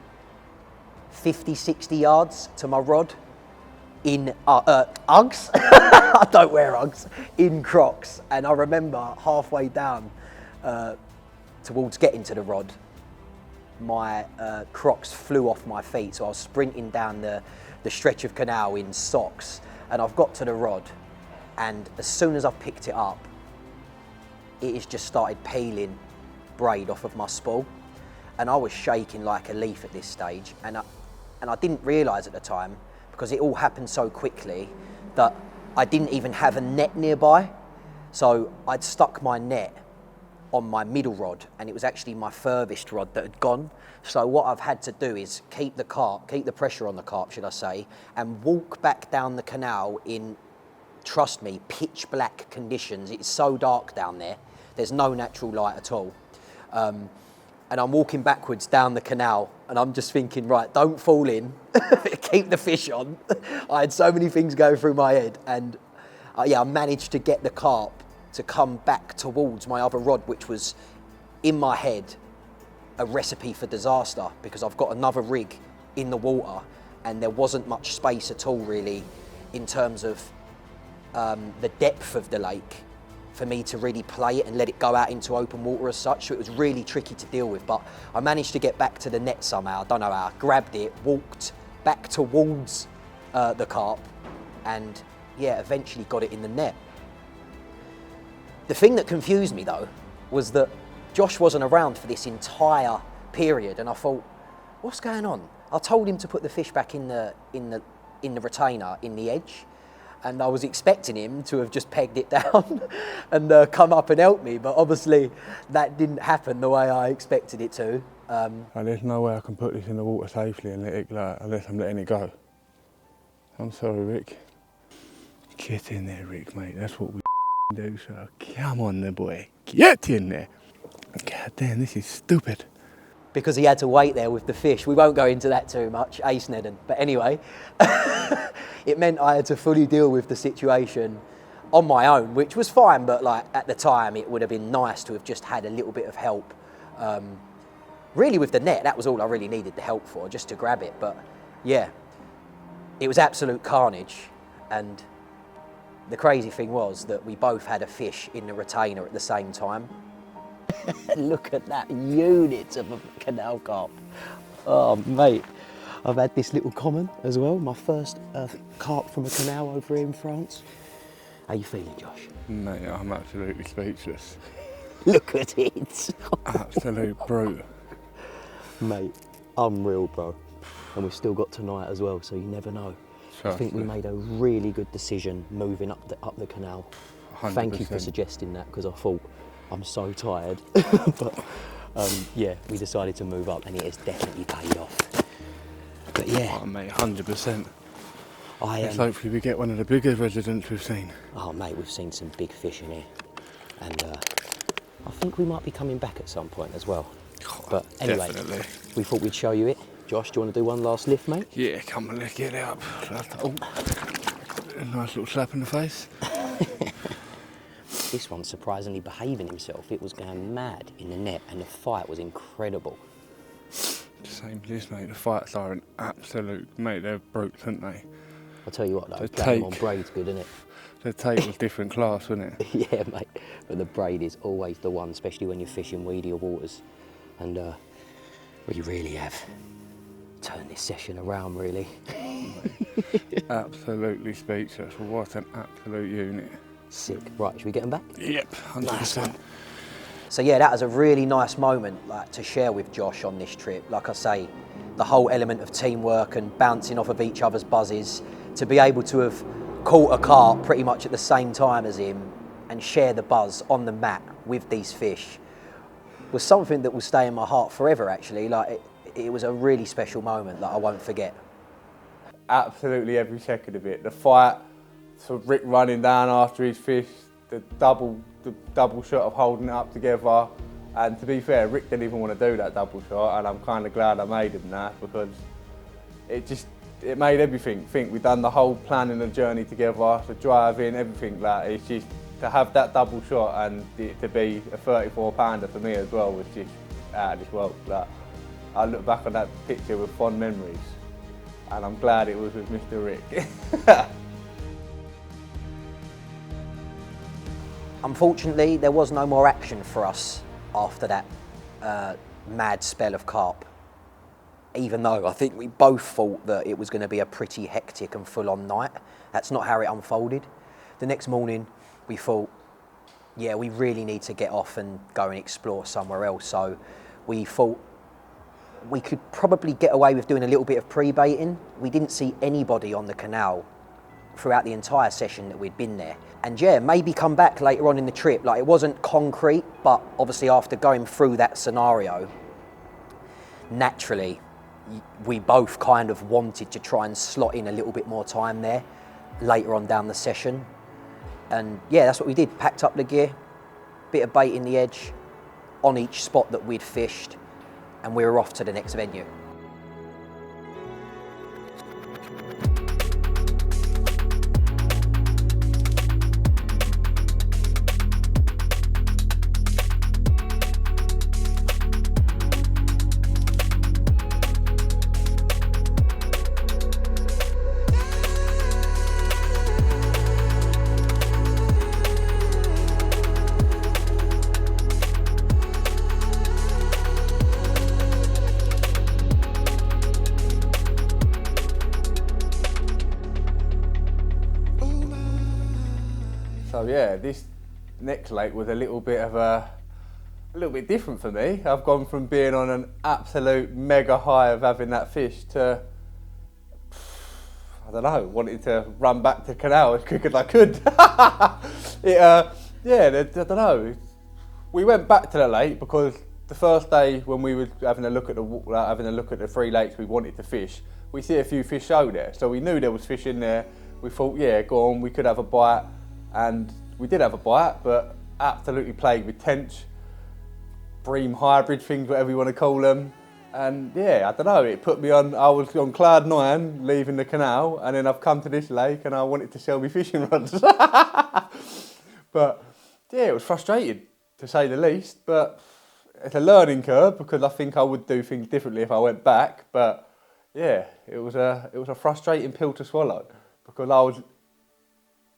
50, 60 yards to my rod in Uggs. I don't wear Uggs, in Crocs. And I remember halfway down towards getting to the rod, my Crocs flew off my feet. So I was sprinting down the stretch of canal in socks, and I've got to the rod, and as soon as I picked it up, it has just started peeling braid off of my spool, and I was shaking like a leaf at this stage, and I didn't realise at the time, because it all happened so quickly, that I didn't even have a net nearby. So I'd stuck my net on my middle rod, and it was actually my furthest rod that had gone. So what I've had to do is keep the pressure on the carp, should I say, and walk back down the canal in, trust me, pitch black conditions. It's so dark down there. There's no natural light at all. And I'm walking backwards down the canal, and I'm just thinking, right, don't fall in, keep the fish on. I had so many things going through my head, and yeah, I managed to get the carp to come back towards my other rod, which was, in my head, a recipe for disaster, because I've got another rig in the water, and there wasn't much space at all, really, in terms of the depth of the lake, for me to really play it and let it go out into open water as such. So it was really tricky to deal with, but I managed to get back to the net somehow. I don't know how. I grabbed it, walked back towards the carp, and yeah, eventually got it in the net. The thing that confused me though was that Josh wasn't around for this entire period, and I thought, what's going on? I told him to put the fish back in the retainer in the edge, and I was expecting him to have just pegged it down and come up and help me, but obviously that didn't happen the way I expected it to. There's no way I can put this in the water safely and let it go unless I'm letting it go. I'm sorry, Rick. Get in there, Rick, mate. That's what we do, so come on there, boy. Get in there. God damn, this is stupid. Because he had to wait there with the fish. We won't go into that too much, Snedden. But anyway, it meant I had to fully deal with the situation on my own, which was fine, but like at the time it would have been nice to have just had a little bit of help. Really with the net, that was all I really needed the help for, just to grab it. But yeah, it was absolute carnage. And the crazy thing was that we both had a fish in the retainer at the same time. Look at that unit of a canal carp. Oh mate, I've had this little common as well, my first carp from a canal over here in France. How you feeling, Josh? Mate, I'm absolutely speechless. Look at it. Absolute brute. Mate, unreal, bro. And we've still got tonight as well, so you never know. I think we made a really good decision moving up the canal. 100%. Thank you for suggesting that, because I thought, I'm so tired. But yeah, we decided to move up, and it has definitely paid off. But yeah. Oh, mate, 100%. Let's hopefully we get one of the bigger residents we've seen. Oh mate, we've seen some big fish in here, and I think we might be coming back at some point as well. But anyway, definitely. We thought we'd show you it. Josh, do you want to do one last lift, mate? Yeah, come on, let's get it up. Oh, a nice little slap in the face. This one's surprisingly behaving himself. It was going mad in the net, and the fight was incredible. Same as this, mate. The fights are an absolute, mate, they're brutes, aren't they? I'll tell you what though, The playing take. on braid's good, isn't it? The take was different class, wasn't it? Yeah, mate. But the braid is always the one, especially when you're fishing weedier waters. And we really have turned this session around, really. Absolutely speechless. What an absolute unit. Sick. Right, should we get them back? Yep, 100%. So yeah, that was a really nice moment to share with Josh on this trip. Like I say, the whole element of teamwork and bouncing off of each other's buzzes, to be able to have caught a carp pretty much at the same time as him and share the buzz on the mat with these fish was something that will stay in my heart forever, actually. Like it was a really special moment that I won't forget. Absolutely every second of it. The fight, so Rick running down after his fish, the double shot of holding it up together. And to be fair, Rick didn't even want to do that double shot, and I'm kind of glad I made him that, because it made everything. We've done the whole planning and journey together, the driving, everything. Like, it's just to have that double shot and it to be a 34-pounder for me as well was just out of this world. Like, I look back on that picture with fond memories, and I'm glad it was with Mr. Rick. Unfortunately, there was no more action for us after that mad spell of carp. Even though I think we both thought that it was going to be a pretty hectic and full-on night. That's not how it unfolded. The next morning, we thought, yeah, we really need to get off and go and explore somewhere else. So we thought we could probably get away with doing a little bit of pre-baiting. We didn't see anybody on the canal throughout the entire session that we'd been there. And yeah, maybe come back later on in the trip. Like, it wasn't concrete, but obviously after going through that scenario, naturally, we both kind of wanted to try and slot in a little bit more time there later on down the session. And yeah, that's what we did. Packed up the gear, bit of bait in the edge on each spot that we'd fished, and we were off to the next venue. So yeah, this next lake was a little bit different for me. I've gone from being on an absolute mega high of having that fish to, I don't know, wanting to run back to canal as quick as I could. I don't know. We went back to the lake because the first day when we were having a look at the 3 lakes we wanted to fish, we see a few fish show there. So we knew there was fish in there. We thought, yeah, go on, we could have a bite. And we did have a bite, but absolutely plagued with tench, bream hybrid things, whatever you want to call them. And yeah, I don't know, it put me on, I was on cloud 9 leaving the canal, and then I've come to this lake and I wanted to sell me fishing rods. But yeah, it was frustrating to say the least, but it's a learning curve because I think I would do things differently if I went back. But yeah, it was a frustrating pill to swallow because I was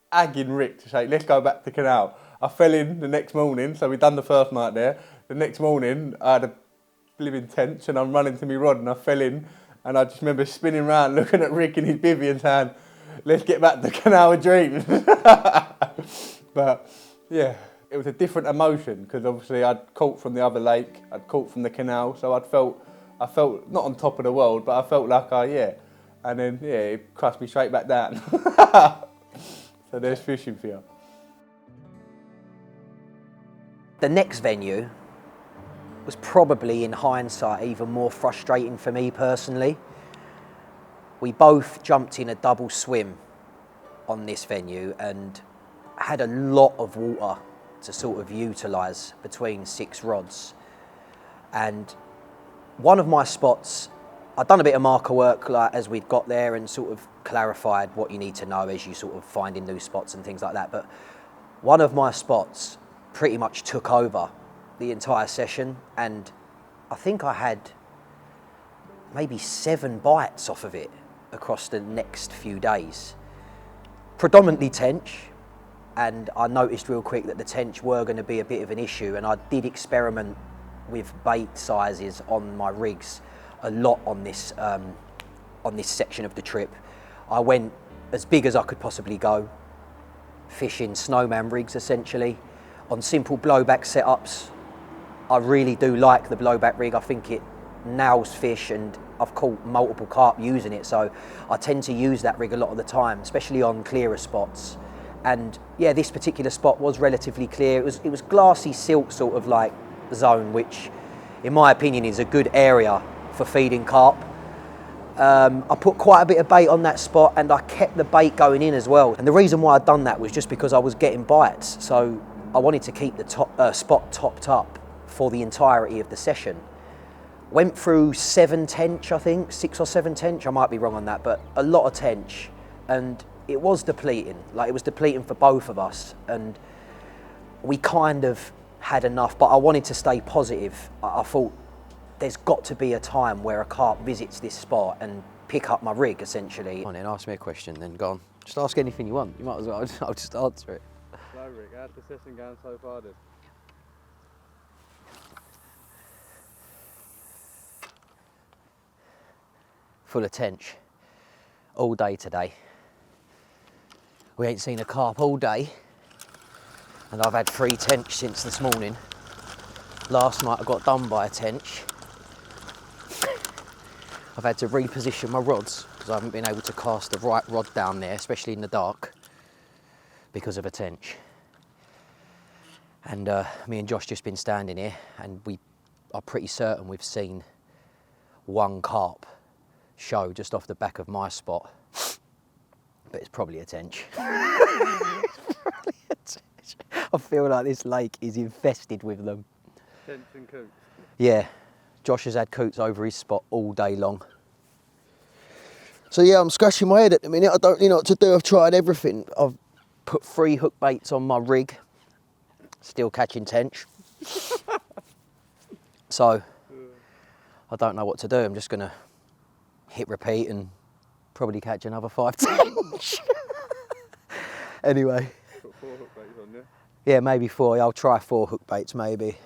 agging Rick to say, let's go back to canal. I fell in the next morning, so we'd done the first night there. The next morning, I had a living tench and I'm running to my rod and I fell in, and I just remember spinning around looking at Rick in his bivvy and saying, let's get back to canal of dreams. But yeah, it was a different emotion because obviously I'd caught from the other lake, I'd caught from the canal, so I felt not on top of the world, but I felt like and then it crushed me straight back down. So there's fishing for you. The next venue was probably, in hindsight, even more frustrating for me personally. we both jumped in a double swim on this venue and had a lot of water to sort of utilise between 6 rods. And one of my spots, I'd done a bit of marker work like as we'd got there and sort of clarified what you need to know as you sort of finding new spots and things like that. But one of my spots pretty much took over the entire session, and I think I had maybe 7 bites off of it across the next few days. Predominantly tench, and I noticed real quick that the tench were going to be a bit of an issue, and I did experiment with bait sizes on my rigs a lot on this section of the trip. I went as big as I could possibly go, fishing snowman rigs essentially, on simple blowback setups. I really do like the blowback rig. I think it nails fish, and I've caught multiple carp using it, so I tend to use that rig a lot of the time, especially on clearer spots. And yeah, this particular spot was relatively clear. It was glassy silt sort of like zone, which in my opinion is a good area for feeding carp. I put quite a bit of bait on that spot, and I kept the bait going in as well. And the reason why I'd done that was just because I was getting bites, so I wanted to keep the spot topped up for the entirety of the session. Went through 7 tench, I think, 6 or 7 tench, I might be wrong on that, but a lot of tench, and it was depleting. Like, it was depleting for both of us, and we kind of had enough, but I wanted to stay positive. I thought there's got to be a time where a carp visits this spot and pick up my rig, essentially. Come on then, ask me a question then, go on. Just ask anything you want, you might as well, I'll just answer it. So Rick, how's the session going so far then? Full of tench all day today. We ain't seen a carp all day, and I've had 3 tench since this morning. Last night I got done by a tench. I've had to reposition my rods because I haven't been able to cast the right rod down there, especially in the dark, because of a tench. And me and Josh just been standing here, and we are pretty certain we've seen 1 carp show just off the back of my spot, but it's probably a tench. I feel like this lake is infested with them. Tench and coots? Yeah, Josh has had coots over his spot all day long. So yeah, I'm scratching my head at the minute. I don't really know what to do. I've tried everything. I've put 3 hook baits on my rig, still catching tench. So I don't know what to do. I'm just gonna hit repeat and probably catch another 5 tench. Anyway. Put 4 hook baits on, yeah? Yeah, maybe 4. I'll try 4 hook baits maybe.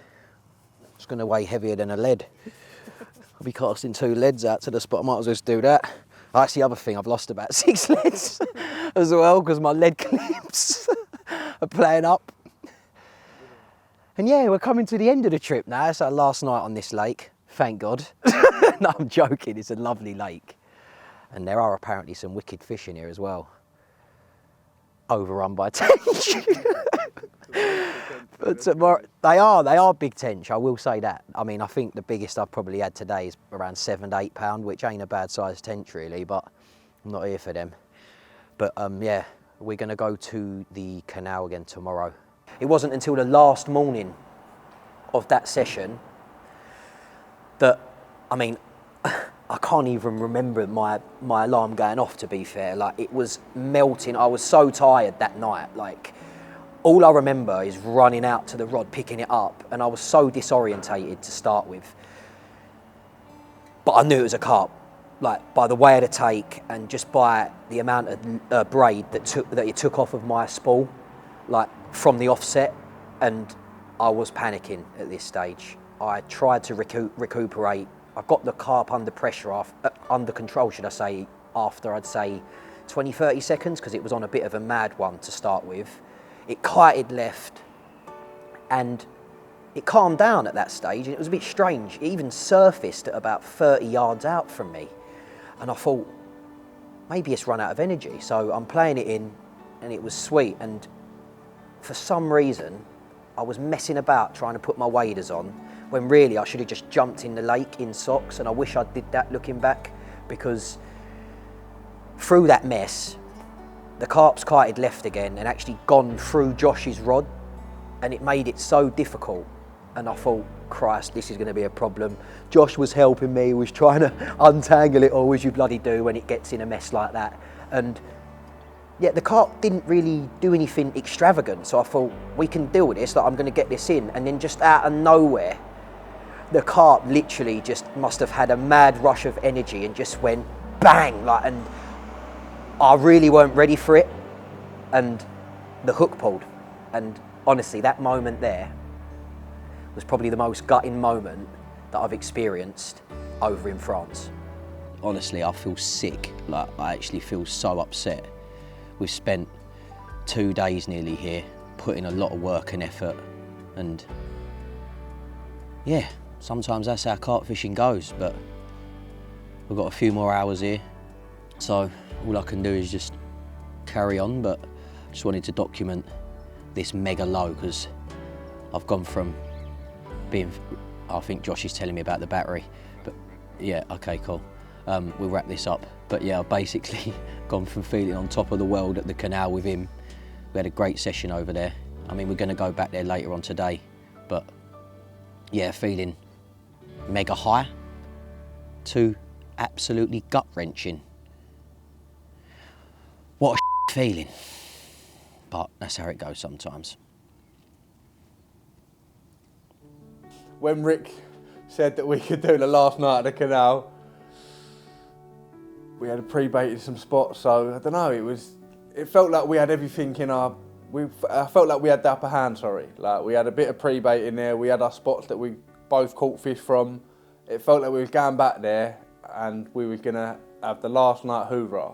It's going to weigh heavier than a lead. I'll be casting 2 leads out to the spot. I might as well just do that. That's the other thing. I've lost about 6 leads as well because my lead clips are playing up. And yeah, we're coming to the end of the trip now. It's our last night on this lake. Thank God. No, I'm joking. It's a lovely lake. And there are apparently some wicked fish in here as well. Overrun by tench. But tomorrow, they are big tench, I will say that. I mean, I think the biggest I've probably had today is around 7 to 8 pound, which ain't a bad size tench really, but I'm not here for them. But yeah, we're gonna go to the canal again tomorrow. It wasn't until the last morning of that session that, I mean, I can't even remember my alarm going off, to be fair. Like, it was melting. I was so tired that night. Like, all I remember is running out to the rod, picking it up, and I was so disorientated to start with. But I knew it was a carp, like, by the way of the take and just by the amount of braid that it took off of my spool, like, from the offset, and I was panicking at this stage. I tried to recuperate. I got the carp under pressure, under control, should I say, after I'd say 20, 30 seconds, because it was on a bit of a mad one to start with. It kited left, and it calmed down at that stage, and it was a bit strange. It even surfaced at about 30 yards out from me, and I thought, maybe it's run out of energy. So I'm playing it in, and it was sweet, and for some reason, I was messing about trying to put my waders on, when really I should have just jumped in the lake in socks, and I wish I did that looking back, because through that mess, the carp's kited left again and actually gone through Josh's rod, and it made it so difficult. And I thought, Christ, this is going to be a problem. Josh was helping me, was trying to untangle it all, as you bloody do when it gets in a mess like that. And yeah, the carp didn't really do anything extravagant, so I thought, we can deal with this, like I'm going to get this in. And then just out of nowhere, the carp literally just must have had a mad rush of energy and just went bang, like, and I really weren't ready for it, and the hook pulled. And honestly, that moment there was probably the most gutting moment that I've experienced over in France. Honestly, I feel sick. Like, I actually feel so upset. We've spent 2 days nearly here, putting a lot of work and effort, and yeah, sometimes that's how carp fishing goes, but we've got a few more hours here, so all I can do is just carry on. But I just wanted to document this mega low, because I've gone from being, I think Josh is telling me about the battery, but yeah, okay, cool. We'll wrap this up. But yeah, I've basically gone from feeling on top of the world at the canal with him. We had a great session over there. I mean, we're going to go back there later on today, but yeah, feeling mega high to absolutely gut-wrenching. What a feeling, but that's how it goes sometimes. When Rick said that we could do the last night at the canal, we had pre-baited some spots, so I don't know, it felt like we had everything in our, I felt like we had the upper hand, sorry. Like, we had a bit of pre-bait in there, we had our spots that we both caught fish from. It felt like we was going back there and we were gonna have the last night hoorah.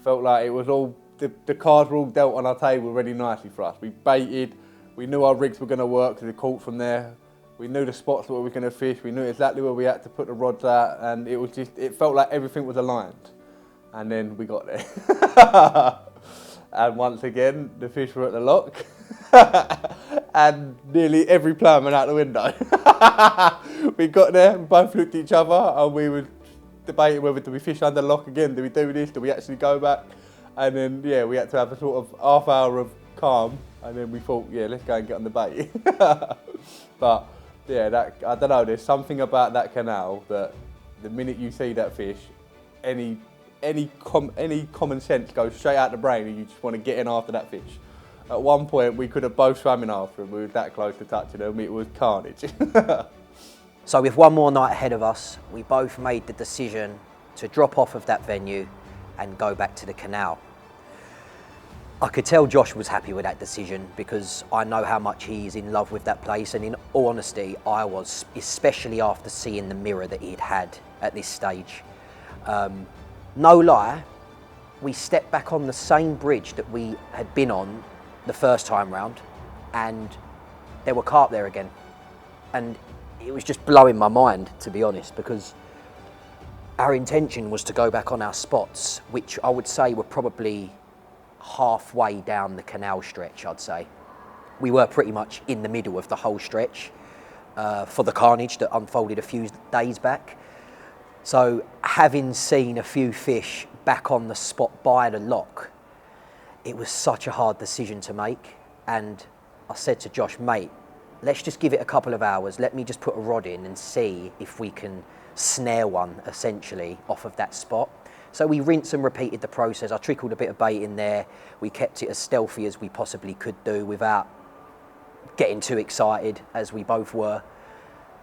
Felt like it was all, the cards were all dealt on our table really nicely for us. We baited, we knew our rigs were gonna work because we caught from there. We knew the spots that we were going to fish, we knew exactly where we had to put the rods at, and it was just, it felt like everything was aligned. And then we got there. And once again, the fish were at the lock. And nearly every plan went out the window. We got there, we both looked at each other, and we were debating whether do we fish under lock again, do we do this, do we actually go back? And then, yeah, we had to have a sort of half hour of calm, and then we thought, yeah, let's go and get on the bait. But yeah, I don't know, there's something about that canal that the minute you see that fish, any common sense goes straight out the brain and you just want to get in after that fish. At one point, we could have both swam in after him, we were that close to touching him, it was carnage. So with one more night ahead of us, we both made the decision to drop off of that venue and go back to the canal. I could tell Josh was happy with that decision because I know how much he is in love with that place, and in all honesty, I was, especially after seeing the mirror that he'd had at this stage. No lie, we stepped back on the same bridge that we had been on the first time round, and there were carp there again. And it was just blowing my mind, to be honest, because our intention was to go back on our spots, which I would say were probably halfway down the canal stretch, I'd say. We were pretty much in the middle of the whole stretch for the carnage that unfolded a few days back. So having seen a few fish back on the spot by the lock, it was such a hard decision to make. And I said to Josh, mate, let's just give it a couple of hours. Let me just put a rod in and see if we can snare one, essentially, off of that spot. So we rinsed and repeated the process. I trickled a bit of bait in there. We kept it as stealthy as we possibly could do without getting too excited, as we both were.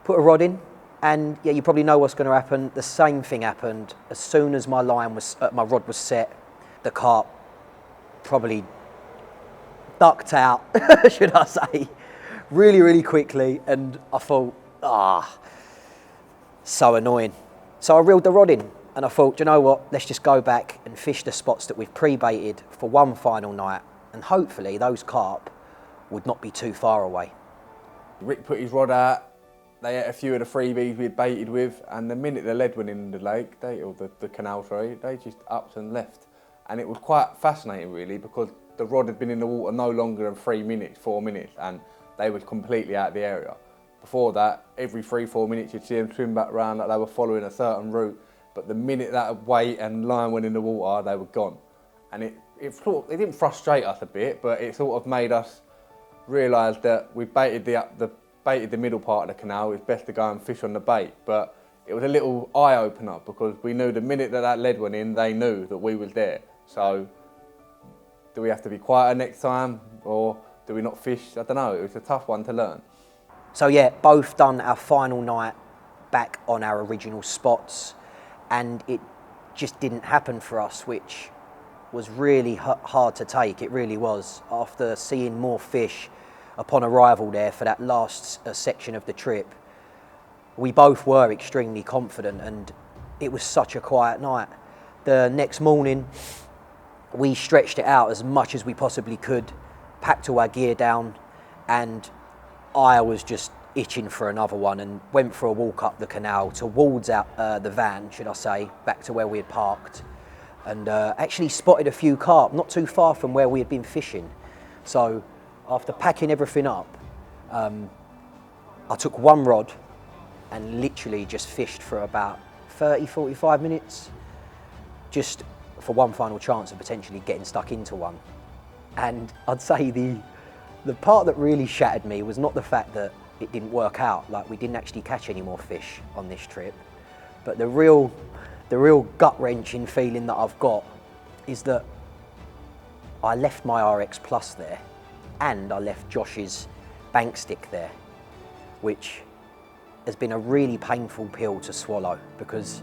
Put a rod in, and yeah, you probably know what's going to happen. The same thing happened. As soon as my rod was set, the carp probably ducked out, should I say, really, really quickly. And I thought, so annoying. So I reeled the rod in. And I thought, do you know what, let's just go back and fish the spots that we've pre-baited for one final night, and hopefully those carp would not be too far away. Rick put his rod out, they ate a few of the freebies we'd baited with, and the minute the lead went in the lake, or the canal, sorry, they just upped and left. And it was quite fascinating really, because the rod had been in the water no longer than 3 minutes, 4 minutes, and they were completely out of the area. Before that, every 3-4 minutes you'd see them swim back around like they were following a certain route. but the minute that weight and line went in the water, they were gone. And it didn't frustrate us a bit, but it sort of made us realise that we baited the middle part of the canal. It's best to go and fish on the bait. But it was a little eye opener because we knew the minute that lead went in, they knew that we was there. So do we have to be quieter next time, or do we not fish? I don't know. It was a tough one to learn. So yeah, both done our final night back on our original spots, and it just didn't happen for us, which was really hard to take. It really was. After seeing more fish upon arrival there for that last section of the trip, we both were extremely confident, and it was such a quiet night. The next morning, we stretched it out as much as we possibly could, packed all our gear down, and I was just itching for another one and went for a walk up the canal towards the van, should I say, back to where we had parked, and actually spotted a few carp not too far from where we had been fishing. So after packing everything up, I took one rod and literally just fished for about 30-45 minutes, just for one final chance of potentially getting stuck into one. And I'd say the part that really shattered me was not the fact that it didn't work out, like we didn't actually catch any more fish on this trip, but the real gut-wrenching feeling that I've got is that I left my RX Plus there, and I left Josh's bank stick there, which has been a really painful pill to swallow, because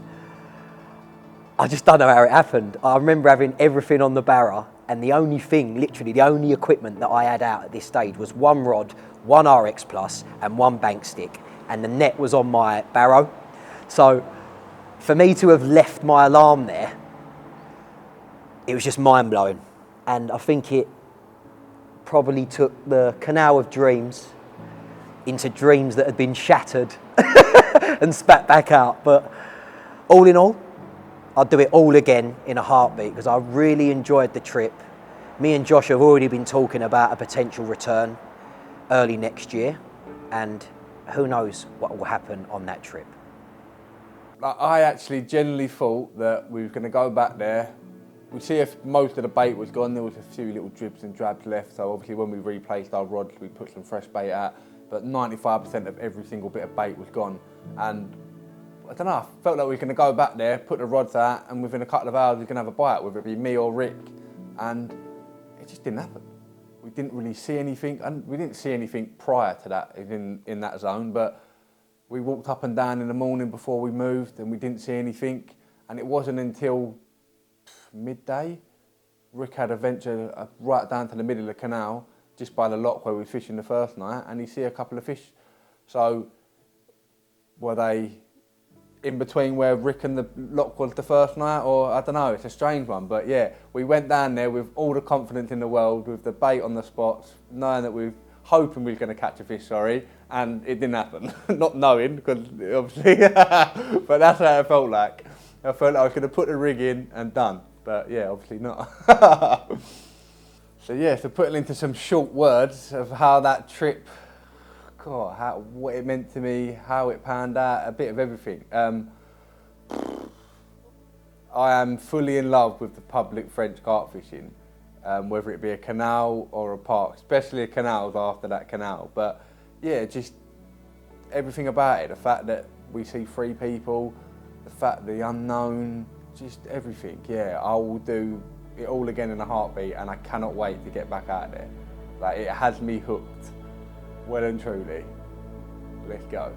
I just don't know how it happened. I remember having everything on the barra, and the only thing, literally the only equipment that I had out at this stage was one rod, one RX Plus and one bank stick, and the net was on my barrow. So for me to have left my alarm there, it was just mind-blowing. And I think it probably took the canal of dreams into dreams that had been shattered and spat back out. But all in all, I'd do it all again in a heartbeat, because I really enjoyed the trip. Me and Josh have already been talking about a potential return early next year, and who knows what will happen on that trip. I actually genuinely thought that we were going to go back there. We'd see if most of the bait was gone. There was a few little dribs and drabs left, so obviously when we replaced our rods, we put some fresh bait out, but 95% of every single bit of bait was gone. And I don't know, I felt like we were going to go back there, put the rods out, and within a couple of hours we were going to have a bite, whether it be me or Rick, and it just didn't happen. We didn't really see anything, and we didn't see anything prior to that in that zone, but we walked up and down in the morning before we moved and we didn't see anything, and it wasn't until midday Rick had a venture right down to the middle of the canal, just by the lock where we were fishing the first night, and he see a couple of fish. So were they in between where Rick and the lock was the first night, or I don't know, it's a strange one. But yeah, we went down there with all the confidence in the world, with the bait on the spots, knowing that we were hoping we were going to catch a fish, and it didn't happen. Not knowing, because obviously, but that's how it felt like. I felt like I was going to put the rig in and done, but yeah, obviously not. So yeah, to put it into some short words of how that trip, God, what it meant to me, how it panned out, a bit of everything. I am fully in love with the public French carp fishing, whether it be a canal or a park, especially canals after that canal. But yeah, just everything about it, the fact that we see free people, the fact the unknown, just everything. Yeah, I will do it all again in a heartbeat, and I cannot wait to get back out there. Like, it has me hooked, well and truly. Let's go.